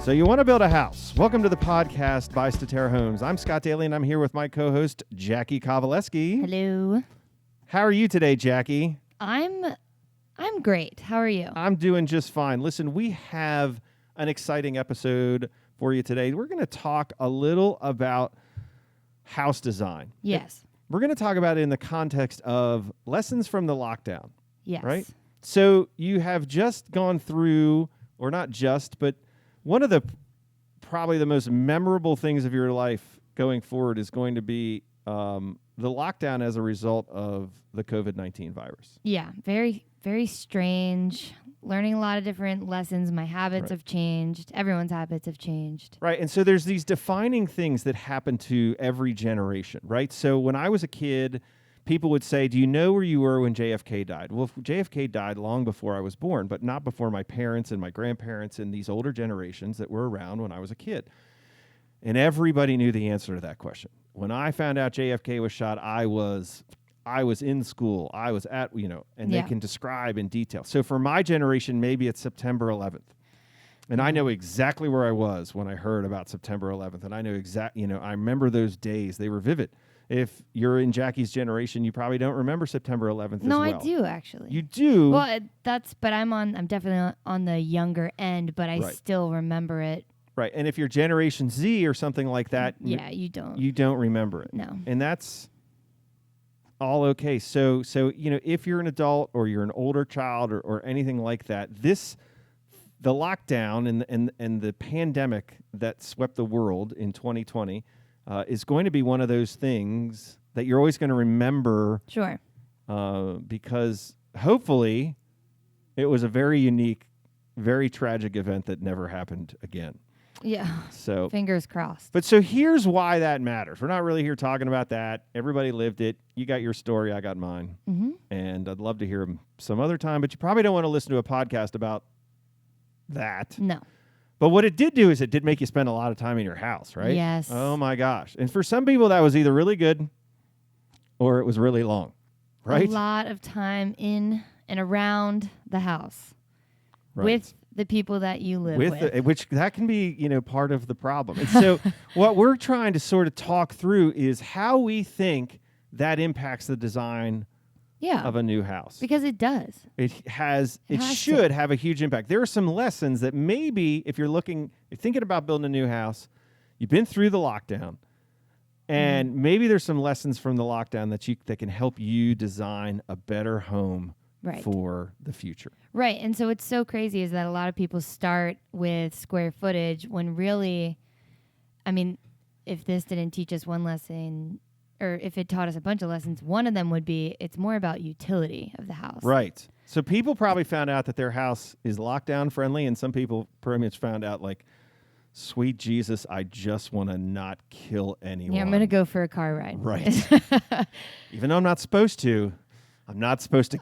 So you want to build a house. Welcome to the podcast by Statera Homes. I'm Scott Daly, and I'm here with my co-host, Jackie Kovaleski. Hello. How are you today, Jackie? I'm great. How are you? I'm doing just fine. Listen, we have an exciting episode for you today. We're going to talk a little about house design. Yes. We're going to talk about it in the context of lessons from the lockdown. Yes. Right? So you have just gone through, or not just, but one of the probably the most memorable things of your life going forward is going to be the lockdown as a result of the COVID-19 virus. Yeah. Very, very strange. Learning a lot of different lessons. My habits have changed. Everyone's habits have changed. Right. And so there's these defining things that happen to every generation, right? So when I was a kid, people would say, do you know where you were when JFK died? Well, JFK died long before I was born, but not before my parents and my grandparents and these older generations that were around when I was a kid. And everybody knew the answer to that question. When I found out JFK was shot, I was in school. I was at, and they can describe in detail. So for my generation, maybe it's September 11th. And I know exactly where I was when I heard about September 11th. And I know I remember those days. They were vivid. If you're in Jackie's generation, you probably don't remember September 11th as well. No, I do actually. You do? Well, but I'm definitely on the younger end, but I still remember it. Right. And if you're Generation Z or something like that, you don't. You don't remember it. No. And that's all okay. So if you're an adult or you're an older child or anything like that, the lockdown and the pandemic that swept the world in 2020 is going to be one of those things that you're always going to remember. Sure. Because hopefully it was a very unique, very tragic event that never happened again. Yeah. So fingers crossed. But so here's why that matters. We're not really here talking about that. Everybody lived it. You got your story. I got mine. Mm-hmm. And I'd love to hear them some other time, but you probably don't want to listen to a podcast about that. No. But what it did do is it did make you spend a lot of time in your house, right? Yes. Oh, my gosh. And for some people, that was either really good or it was really long, right? A lot of time in and around the house with the people that you live with. Which that can be, part of the problem. And so what we're trying to sort of talk through is how we think that impacts the design of a new house. Because it does. It should have a huge impact. There are some lessons that maybe if you're thinking about building a new house, you've been through the lockdown, and maybe there's some lessons from the lockdown that can help you design a better home for the future. Right. And so what's so crazy is that a lot of people start with square footage when really, if this didn't teach us one lesson, or if it taught us a bunch of lessons, one of them would be it's more about utility of the house. Right. So people probably found out that their house is lockdown friendly, and some people pretty much found out like, sweet Jesus, I just want to not kill anyone. Yeah, I'm going to go for a car ride. Right. Even though I'm not supposed to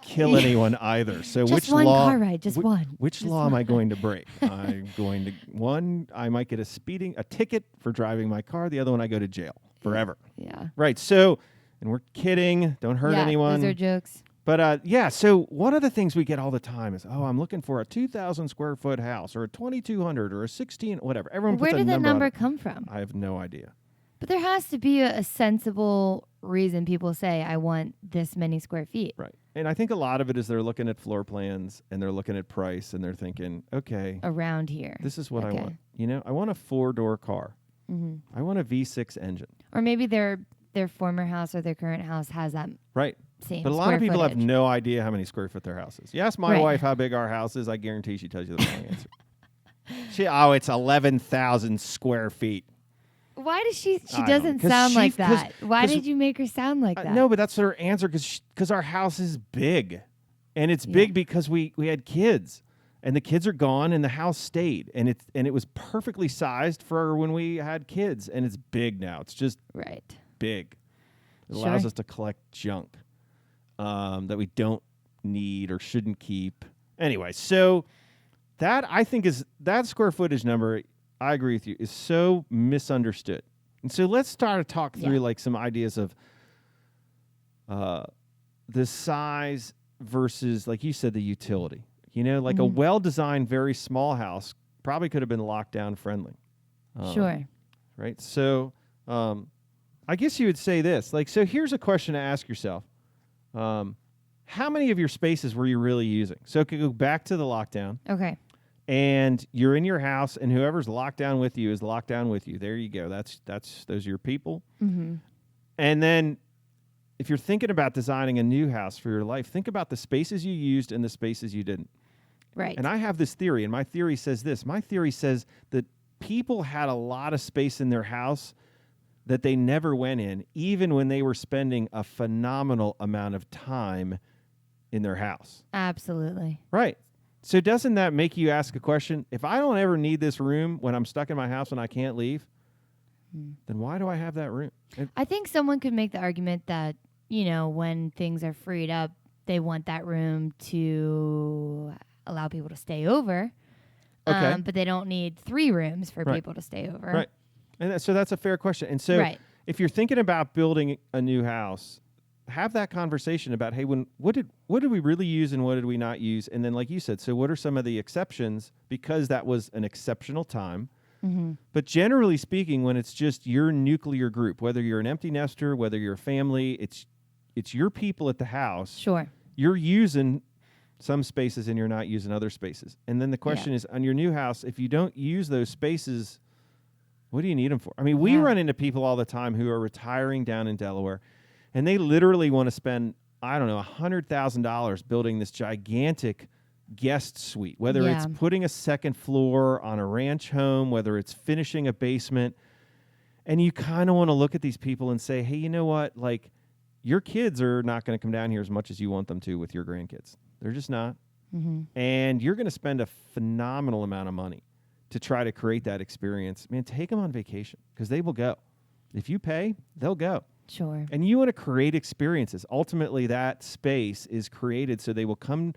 kill anyone either. So just which one law? Car ride, just one. Which law am I going to break? I'm going to I might get a ticket for driving my car. The other one, I go to jail forever. Yeah. Right. So, and we're kidding. Don't hurt anyone. Those are jokes. But so one of the things we get all the time is, I'm looking for a 2,000 square foot house or a 2,200 or a 16, whatever. Everyone puts a number on it. Where did that number come from? I have no idea. But there has to be a sensible reason people say, I want this many square feet. Right. And I think a lot of it is they're looking at floor plans and they're looking at price and they're thinking, okay, around here. This is what I want. I want a 4-door car. Mm-hmm. I want a V6 engine. Or maybe their former house or their current house has that same But a lot of people have no idea how many square foot their house is. You ask my wife how big our house is, I guarantee she tells you the wrong answer. It's 11,000 square feet. Why does she doesn't sound like that. Why did you make her sound like that? No, but that's her answer because our house is big. And it's big because we had kids. And the kids are gone and the house stayed. And it was perfectly sized for when we had kids. And it's big now. It's just big. It allows us to collect junk that we don't need or shouldn't keep. Anyway, so that I think that square footage number, I agree with you, is so misunderstood. And so let's start to talk through like some ideas of the size versus, like you said, the utility. You know, like a well-designed, very small house probably could have been lockdown friendly. Sure. Right. So I guess you would say this. Like, so here's a question to ask yourself. How many of your spaces were you really using? So it could go back to the lockdown. Okay. And you're in your house, and whoever's locked down with you is locked down with you. There you go. That's those are your people. Mm-hmm. And then if you're thinking about designing a new house for your life, think about the spaces you used and the spaces you didn't. Right. And I have this theory, and my theory says this. My theory says that people had a lot of space in their house that they never went in, even when they were spending a phenomenal amount of time in their house. Absolutely. Right. So doesn't that make you ask a question? If I don't ever need this room when I'm stuck in my house and I can't leave, then why do I have that room? I think someone could make the argument that, when things are freed up, they want that room to allow people to stay over. Okay. But they don't need 3 rooms for people to stay over. Right. And so that's a fair question. And so if you're thinking about building a new house, have that conversation about, hey, what did we really use and what did we not use? And then, like you said, so what are some of the exceptions, because that was an exceptional time. Mm-hmm. But generally speaking, when it's just your nuclear group, whether you're an empty nester, whether you're a family, it's your people at the house. Sure. You're using some spaces and you're not using other spaces. And then the question is, on your new house, if you don't use those spaces, what do you need them for? I mean, we run into people all the time who are retiring down in Delaware, and they literally want to spend, I don't know, $100,000 building this gigantic guest suite, whether it's putting a second floor on a ranch home, whether it's finishing a basement. And you kind of want to look at these people and say, hey, you know what? Like, your kids are not going to come down here as much as you want them to with your grandkids. They're just not. Mm-hmm. And you're going to spend a phenomenal amount of money to try to create that experience. Man, take them on vacation, because they will go. If you pay, they'll go. Sure. And you want to create experiences. Ultimately, that space is created so they will come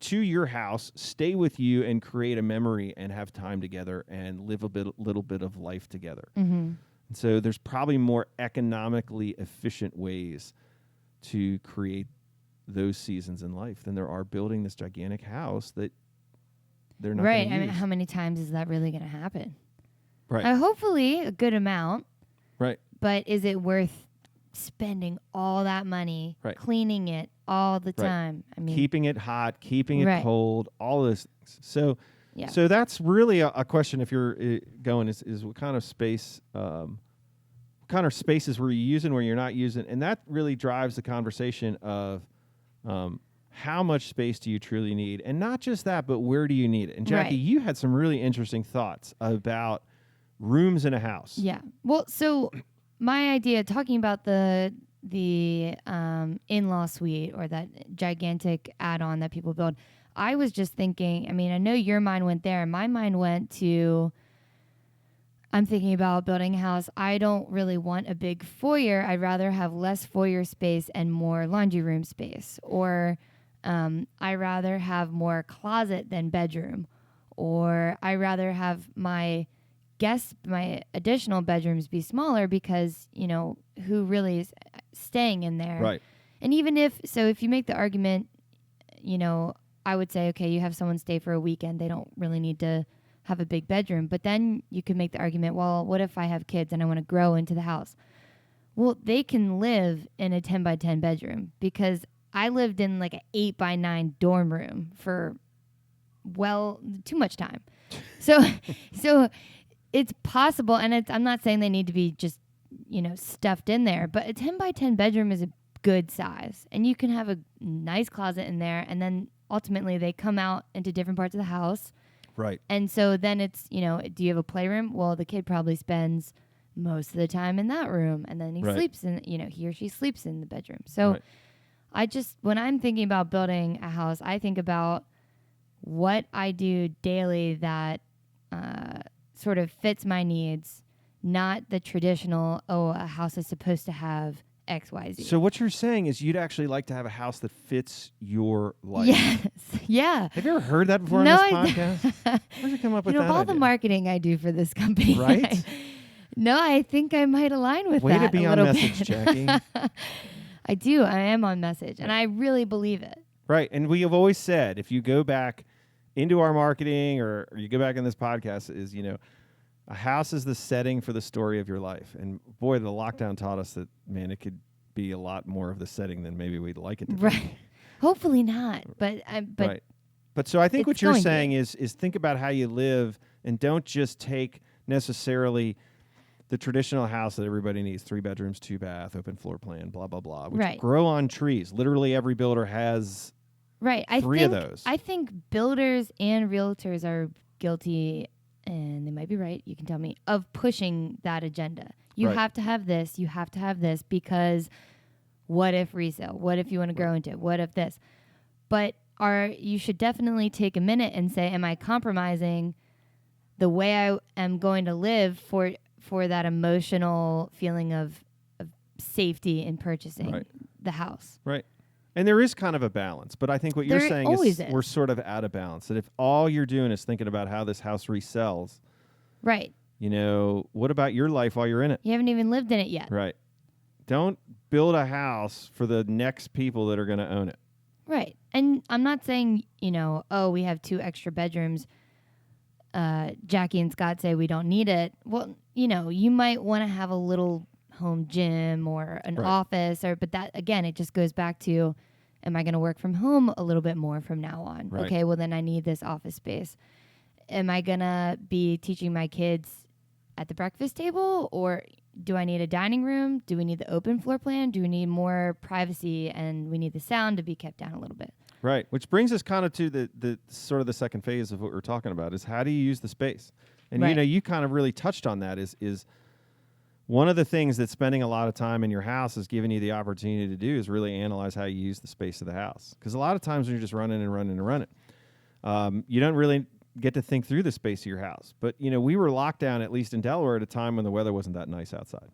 to your house, stay with you, and create a memory and have time together and live little bit of life together. Mm-hmm. And so there's probably more economically efficient ways to create those seasons in life than there are building this gigantic house that they're not right. gonna I mean, use. how many times is that really going to happen? Right. Hopefully a good amount. Right. But is it worth spending all that money cleaning it all the time? I mean, keeping it hot, keeping it cold, all those things. So, so that's really a question. If you're going, is what kind of space, what kind of spaces were you using, where you're not using, and that really drives the conversation of how much space do you truly need, and not just that, but where do you need it? And Jackie, you had some really interesting thoughts about rooms in a house. Yeah. Well, so my idea, talking about the in-law suite, or that gigantic add-on that people build, I was just thinking, I mean, I know your mind went there. My mind went to, I'm thinking about building a house. I don't really want a big foyer. I'd rather have less foyer space and more laundry room space. Or I'd rather have more closet than bedroom. Or I'd rather have my additional bedrooms be smaller, because, who really is staying in there? Right. And even if you make the argument, I would say, okay, you have someone stay for a weekend, they don't really need to have a big bedroom. But then you could make the argument, well, what if I have kids and I want to grow into the house? Well, they can live in a 10 by 10 bedroom, because I lived in like an 8 by 9 dorm room for, too much time. So it's possible, and I'm not saying they need to be just, stuffed in there, but a 10 by 10 bedroom is a good size, and you can have a nice closet in there, and then ultimately they come out into different parts of the house. Right. And so then it's, do you have a playroom? Well, the kid probably spends most of the time in that room, and then he sleeps in, he or she sleeps in the bedroom. So when I'm thinking about building a house, I think about what I do daily that sort of fits my needs, not the traditional, a house is supposed to have X, Y, Z. So what you're saying is you'd actually like to have a house that fits your life. Yes. Yeah. Have you ever heard that before No, on this podcast? Where'd you come up with that of all idea? the marketing I do for this company. Right? No, I think I might align with Way that to be a on little message, bit. Jackie. I do. I am on message, and I really believe it. Right. And we have always said, if you go back into our marketing or you go back in this podcast is, a house is the setting for the story of your life. And boy, the lockdown taught us that, man, it could be a lot more of the setting than maybe we'd like it to be. Right. Hopefully not. But Right. But so I think what it's you're going to saying be. is think about how you live and don't just take necessarily the traditional house that everybody needs, 3 bedrooms, 2 bath, open floor plan, blah, blah, blah, which Right. grow on trees. Literally every builder has Right. 3 of those. I think builders and realtors are guilty, and they might be right, you can tell me, of pushing that agenda. You Right. have to have this, you have to have this, because what if resale? What if you want to grow into it? What if this? But you should definitely take a minute and say, am I compromising the way I am going to live for that emotional feeling of safety in purchasing Right. the house? Right. And there is kind of a balance, but I think what you're There saying always is is. we're sort of out of balance. That if all you're doing is thinking about how this house resells, Right. what about your life while you're in it? You haven't even lived in it yet. Right. Don't build a house for the next people that are going to own it. Right. And I'm not saying, we have 2 extra bedrooms. Jackie and Scott say we don't need it. Well, you might want to have a little home gym or an Right. office, but that, again, it just goes back to, am I going to work from home a little bit more from now on? Right. Okay, well, then I need this office space. Am I going to be teaching my kids at the breakfast table, or do I need a dining room? Do we need the open floor plan? Do we need more privacy, and we need the sound to be kept down a little bit? Right. Which brings us kind of to the sort of the second phase of what we're talking about is how do you use the space? And, Right. you kind of really touched on that is one of the things that spending a lot of time in your house is giving you the opportunity to do is really analyze how you use the space of the house. Because a lot of times when you're just running and running and running, you don't really get to think through the space of your house. But, we were locked down, at least in Delaware, at a time when the weather wasn't that nice outside.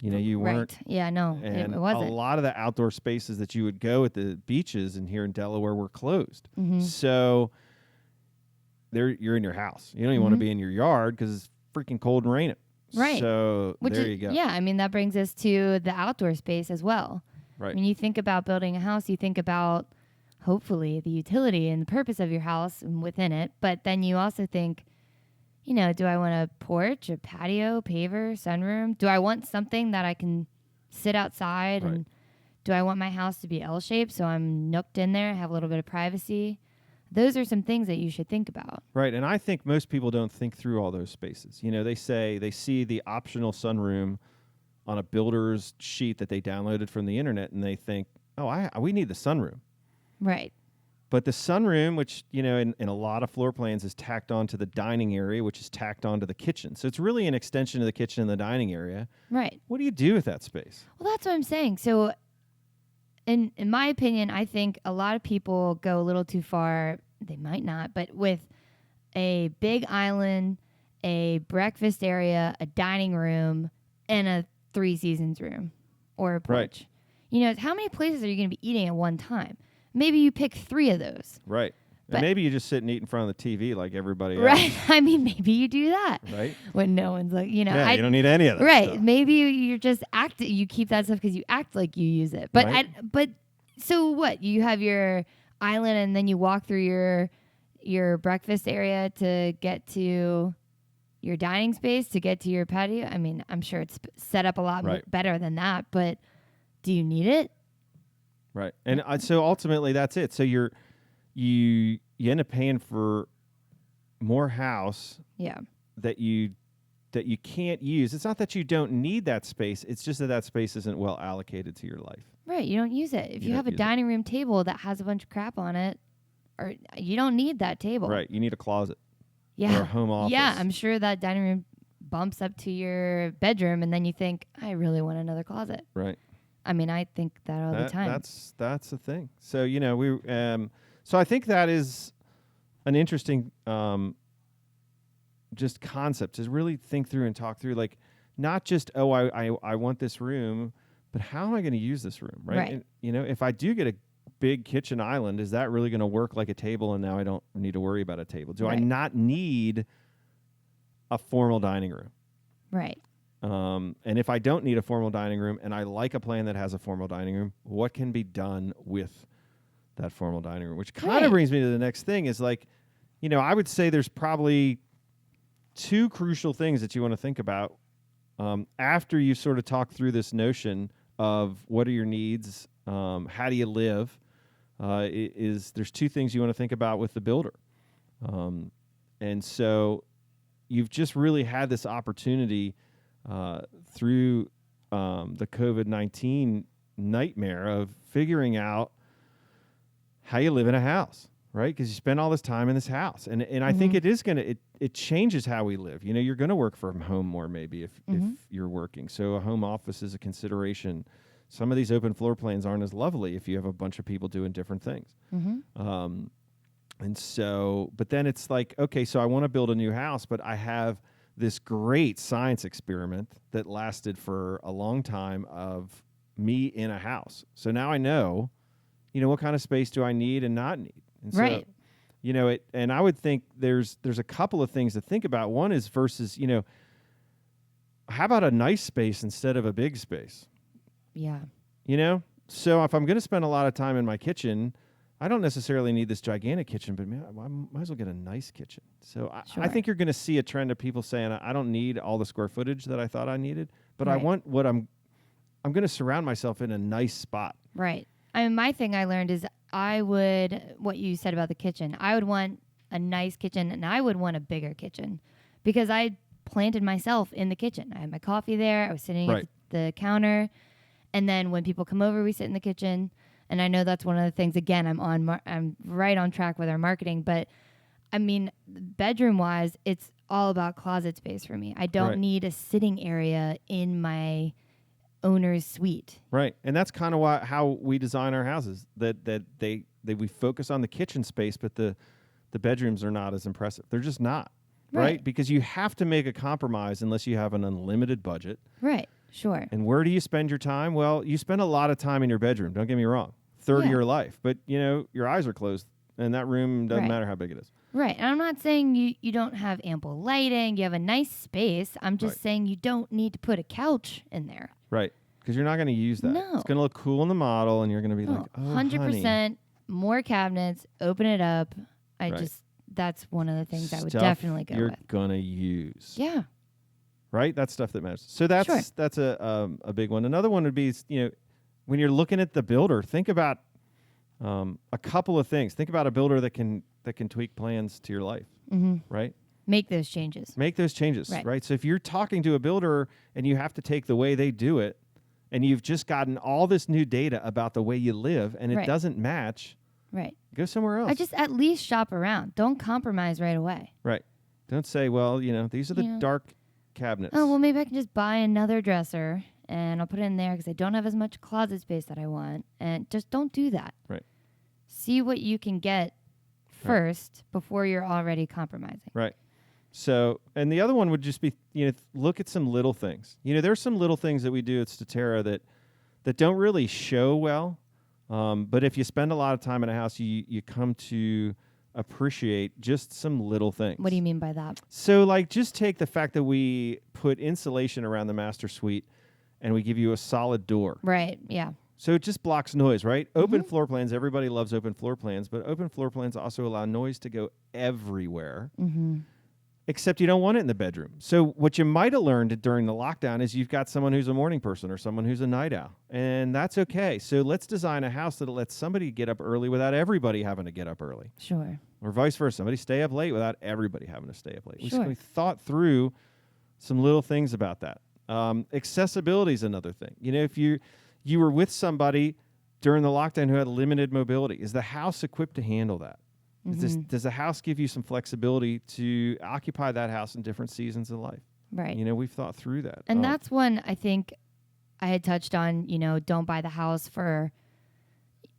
You weren't. Right. Yeah, no, And it wasn't. a lot of the outdoor spaces that you would go at the beaches and here in Delaware were closed. Mhm. So you're in your house. You don't even want to be in your yard because it's freaking cold and raining. Right. So Which there is, you go. Yeah, I mean, that brings us to the outdoor space as well. Right. When you think about building a house, you think about, hopefully, the utility and the purpose of your house and within it. But then you also think, do I want a porch, a patio, paver, sunroom? Do I want something that I can sit outside? Right. And do I want my house to be L-shaped so I'm nooked in there, have a little bit of privacy? Those are some things that you should think about. Right. And I think most people don't think through all those spaces. They say they see the optional sunroom on a builder's sheet that they downloaded from the internet and they think, oh, we need the sunroom. Right. But the sunroom, which, in a lot of floor plans is tacked onto the dining area, which is tacked onto the kitchen. So it's really an extension of the kitchen and the dining area. Right. What do you do with that space? Well, that's what I'm saying. So in my opinion, I think a lot of people go a little too far. They might not, but with a big island, a breakfast area, a dining room, and a 3 seasons room or a porch. Right. How many places are you going to be eating at one time? Maybe you pick 3 of those. Right. But And maybe you just sit and eat in front of the TV like everybody else. Right. I mean, maybe you do that. Right. When no one's like, Yeah, you don't need any of that Right. stuff. Maybe you're just you keep that stuff because you act like you use it. But Right. but so what? You have your island and then you walk through your breakfast area to get to your dining space, to get to your patio. I mean, I'm sure it's set up a lot Right. better than that, but do you need it? Right. And so ultimately that's it. So you end up paying for more house Yeah. that you can't use. It's not that you don't need that space. It's just that space isn't well allocated to your life. Right. You don't use it. If You you don't have a use it. dining room table that has a bunch of crap on it, or you don't need that table. Right. You need a closet Yeah. or a home office. Yeah, I'm sure that dining room bumps up to your bedroom, and then you think, I really want another closet. Right. I mean, I think that all the time. That's the thing. So so I think that is an interesting just concept to really think through and talk through, like not just I want this room, but how am I going to use this room, right? Right. And, if I do get a big kitchen island, is that really going to work like a table? And now I don't need to worry about a table. Do I Right. not need a formal dining room? Right. And if I don't need a formal dining room and I like a plan that has a formal dining room, what can be done with that formal dining room? Which kind of Right. brings me to the next thing is like, I would say there's probably two crucial things that you want to think about after you sort of talk through this notion of what are your needs, how do you live. There's two things you want to think about with the builder, and so you've just really had this opportunity through the COVID-19 nightmare of figuring out how you live in a house, right? Because you spend all this time in this house, and I think it is it changes how we live. You're going to work from home more maybe if you're working. So a home office is a consideration. Some of these open floor plans aren't as lovely if you have a bunch of people doing different things. And so, but then it's like, okay, so I want to build a new house, but I have this great science experiment that lasted for a long time of me in a house. So now I know, what kind of space do I need and not need. And so, and I would think there's a couple of things to think about. One is versus, how about a nice space instead of a big space? Yeah. So if I'm going to spend a lot of time in my kitchen, I don't necessarily need this gigantic kitchen, but man, I might as well get a nice kitchen. So I think you're going to see a trend of people saying, I don't need all the square footage that I thought I needed, but I want what I'm going to surround myself in a nice spot. Right. My thing I learned is what you said about the kitchen, I would want a nice kitchen and I would want a bigger kitchen because I planted myself in the kitchen. I had my coffee there. I was sitting at the counter. And then when people come over, we sit in the kitchen. And I know that's one of the things, again, I'm right on track with our marketing. But, bedroom-wise, it's all about closet space for me. I don't need a sitting area in my owner's suite. Right. And that's kind of how we design our houses, that we focus on the kitchen space, but the bedrooms are not as impressive. They're just not, right? Because you have to make a compromise unless you have an unlimited budget. Right. Sure. And where do you spend your time? Well, you spend a lot of time in your bedroom. Don't get me wrong. Third of your life. But, your eyes are closed, and that room doesn't matter how big it is. Right. And I'm not saying you don't have ample lighting. You have a nice space. I'm just saying you don't need to put a couch in there. Right. Because you're not going to use that. No. It's going to look cool in the model, and you're going to be like, 100% honey. More cabinets. Open it up. That's one of the things I would definitely go with. You're going to use. Yeah. Right? That's stuff that matters. So that's a big one. Another one would be, when you're looking at the builder, think about a couple of things. Think about a builder that can tweak plans to your life, right? Make those changes. Right? So if you're talking to a builder and you have to take the way they do it, and you've just gotten all this new data about the way you live, and it doesn't match, go somewhere else. I just at least shop around. Don't compromise right away. Right. Don't say, well, these are the dark cabinets. Oh, well, maybe I can just buy another dresser and I'll put it in there because I don't have as much closet space that I want. And just don't do that. Right. See what you can get first before you're already compromising. Right. So, and the other one would just be, look at some little things. There's some little things that we do at Statera that don't really show well. But if you spend a lot of time in a house, you come to appreciate just some little things. What do you mean by that? So, just take the fact that we put insulation around the master suite and we give you a solid door. Right, yeah. So it just blocks noise, right? Open floor plans, everybody loves open floor plans, but open floor plans also allow noise to go everywhere. Except you don't want it in the bedroom. So what you might have learned during the lockdown is you've got someone who's a morning person or someone who's a night owl. And that's okay. So let's design a house that lets somebody get up early without everybody having to get up early. Sure. Or vice versa. Somebody stay up late without everybody having to stay up late. Sure. We thought through some little things about that. Accessibility is another thing. If you were with somebody during the lockdown who had limited mobility, is the house equipped to handle that? Does the house give you some flexibility to occupy that house in different seasons of life? Right. We've thought through that. And that's one I think I had touched on, don't buy the house for,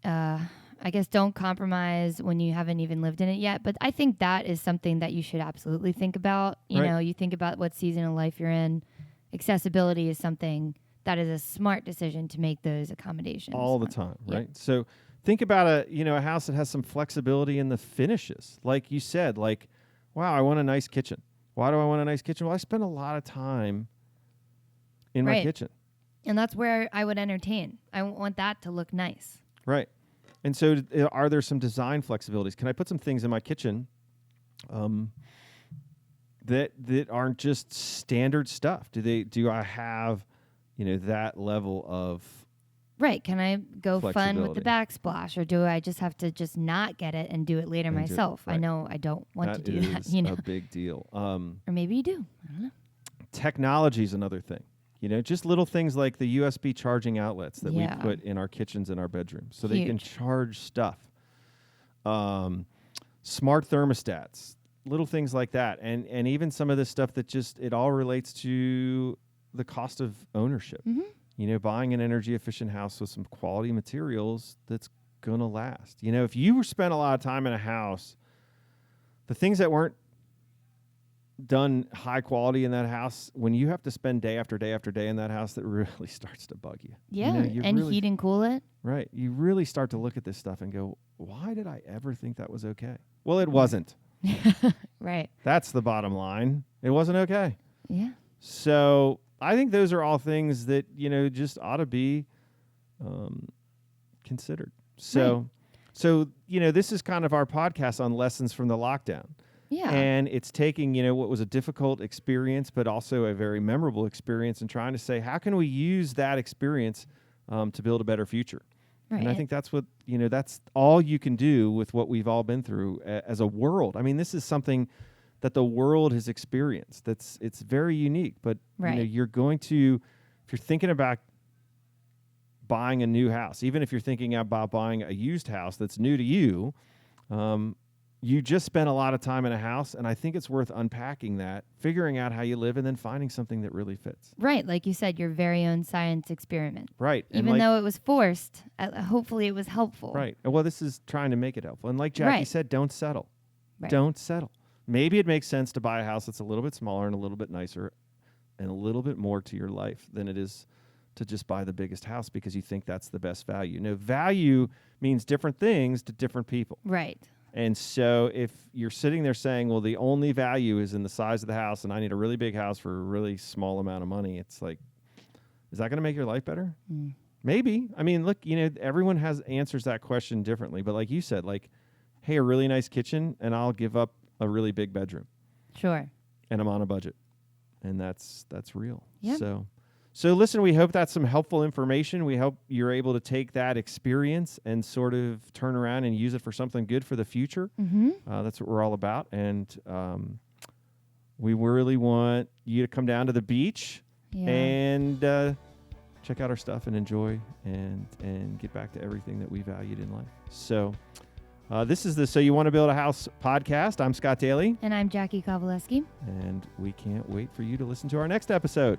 I guess don't compromise when you haven't even lived in it yet. But I think that is something that you should absolutely think about. You think about what season of life you're in. Accessibility is something that is a smart decision to make those accommodations. All the time, right? So think about a house that has some flexibility in the finishes. Like you said, wow, I want a nice kitchen. Why do I want a nice kitchen? Well, I spend a lot of time in my kitchen. And that's where I would entertain. I want that to look nice. Right. And so are there some design flexibilities? Can I put some things in my kitchen that aren't just standard stuff? Do I have, that level of Right. Can I go fun with the flexibility. backsplash, or do I just have to just not get it and do it later And myself? I right. know I don't want to That do that, is a big deal. Or maybe you do. I don't know. Technology is another thing. Just little things like the USB charging outlets that Yeah. we put in our kitchens and our bedrooms so they can Huge. charge stuff. Smart thermostats, little things like that. And even some of this stuff that it all relates to the cost of ownership. Buying an energy efficient house with some quality materials that's going to last. If you spent a lot of time in a house, the things that weren't done high quality in that house, when you have to spend day after day after day in that house, that really starts to bug you. Yeah. You And really, heat and cool it. right. You really start to look at this stuff and go, why did I ever think that was okay? Well, it wasn't. Right. That's the bottom line. It wasn't okay. Yeah. So I think those are all things that, just ought to be considered. So, this is kind of our podcast on lessons from the lockdown. Yeah. And it's taking, what was a difficult experience, but also a very memorable experience, and trying to say, how can we use that experience to build a better future? Right. And I think that's what, that's all you can do with what we've all been through as a world. I mean, this is something that the world has experienced. It's very unique, but Right. you're going to, if you're thinking about buying a new house, even if you're thinking about buying a used house that's new to you, you just spent a lot of time in a house, and I think it's worth unpacking that, figuring out how you live, and then finding something that really fits. Right. Like you said, your very own science experiment. Right. And Even though it was forced, hopefully it was helpful. Right. Well, this is trying to make it helpful. And like Jackie Right. said, don't settle. Right. Don't settle. Maybe it makes sense to buy a house that's a little bit smaller and a little bit nicer and a little bit more to your life than it is to just buy the biggest house because you think that's the best value. No, value means different things to different people. Right. And so if you're sitting there saying, well, the only value is in the size of the house and I need a really big house for a really small amount of money, it's like, is that going to make your life better? Maybe. I mean, look, everyone answers that question differently. But like you said, like, hey, a really nice kitchen and I'll give up a really big bedroom. Sure. And I'm on a budget. And that's real. Yeah. So listen, we hope that's some helpful information. We hope you're able to take that experience and sort of turn around and use it for something good for the future. Mm-hmm. That's what we're all about. And we really want you to come down to the beach and check out our stuff and enjoy and get back to everything that we valued in life. So this is the So You Want to Build a House podcast. I'm Scott Daly. And I'm Jackie Kowaleski. And we can't wait for you to listen to our next episode.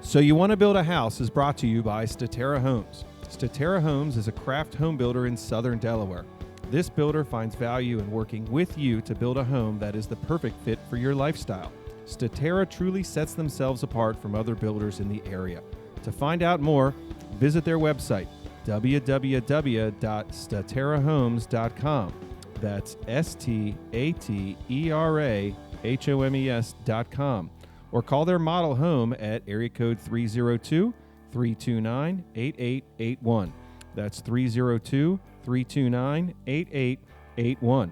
So You Want to Build a House is brought to you by Statera Homes. Statera Homes is a craft home builder in southern Delaware. This builder finds value in working with you to build a home that is the perfect fit for your lifestyle. Statera truly sets themselves apart from other builders in the area. To find out more, visit their website, www.staterahomes.com. That's STATERAHOMES.com. Or call their model home at area code 302-329-8881. That's 302-329-8881.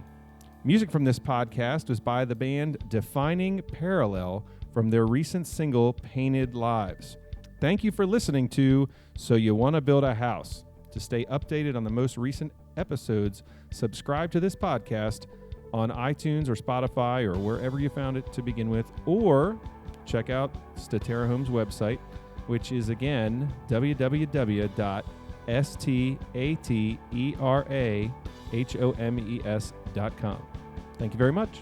Music from this podcast was by the band Defining Parallel from their recent single, Painted Lives. Thank you for listening to So You Want to Build a House. To stay updated on the most recent episodes, subscribe to this podcast on iTunes or Spotify or wherever you found it to begin with, or check out Statera Homes' website, which is again www.staterahomes.com. Thank you very much.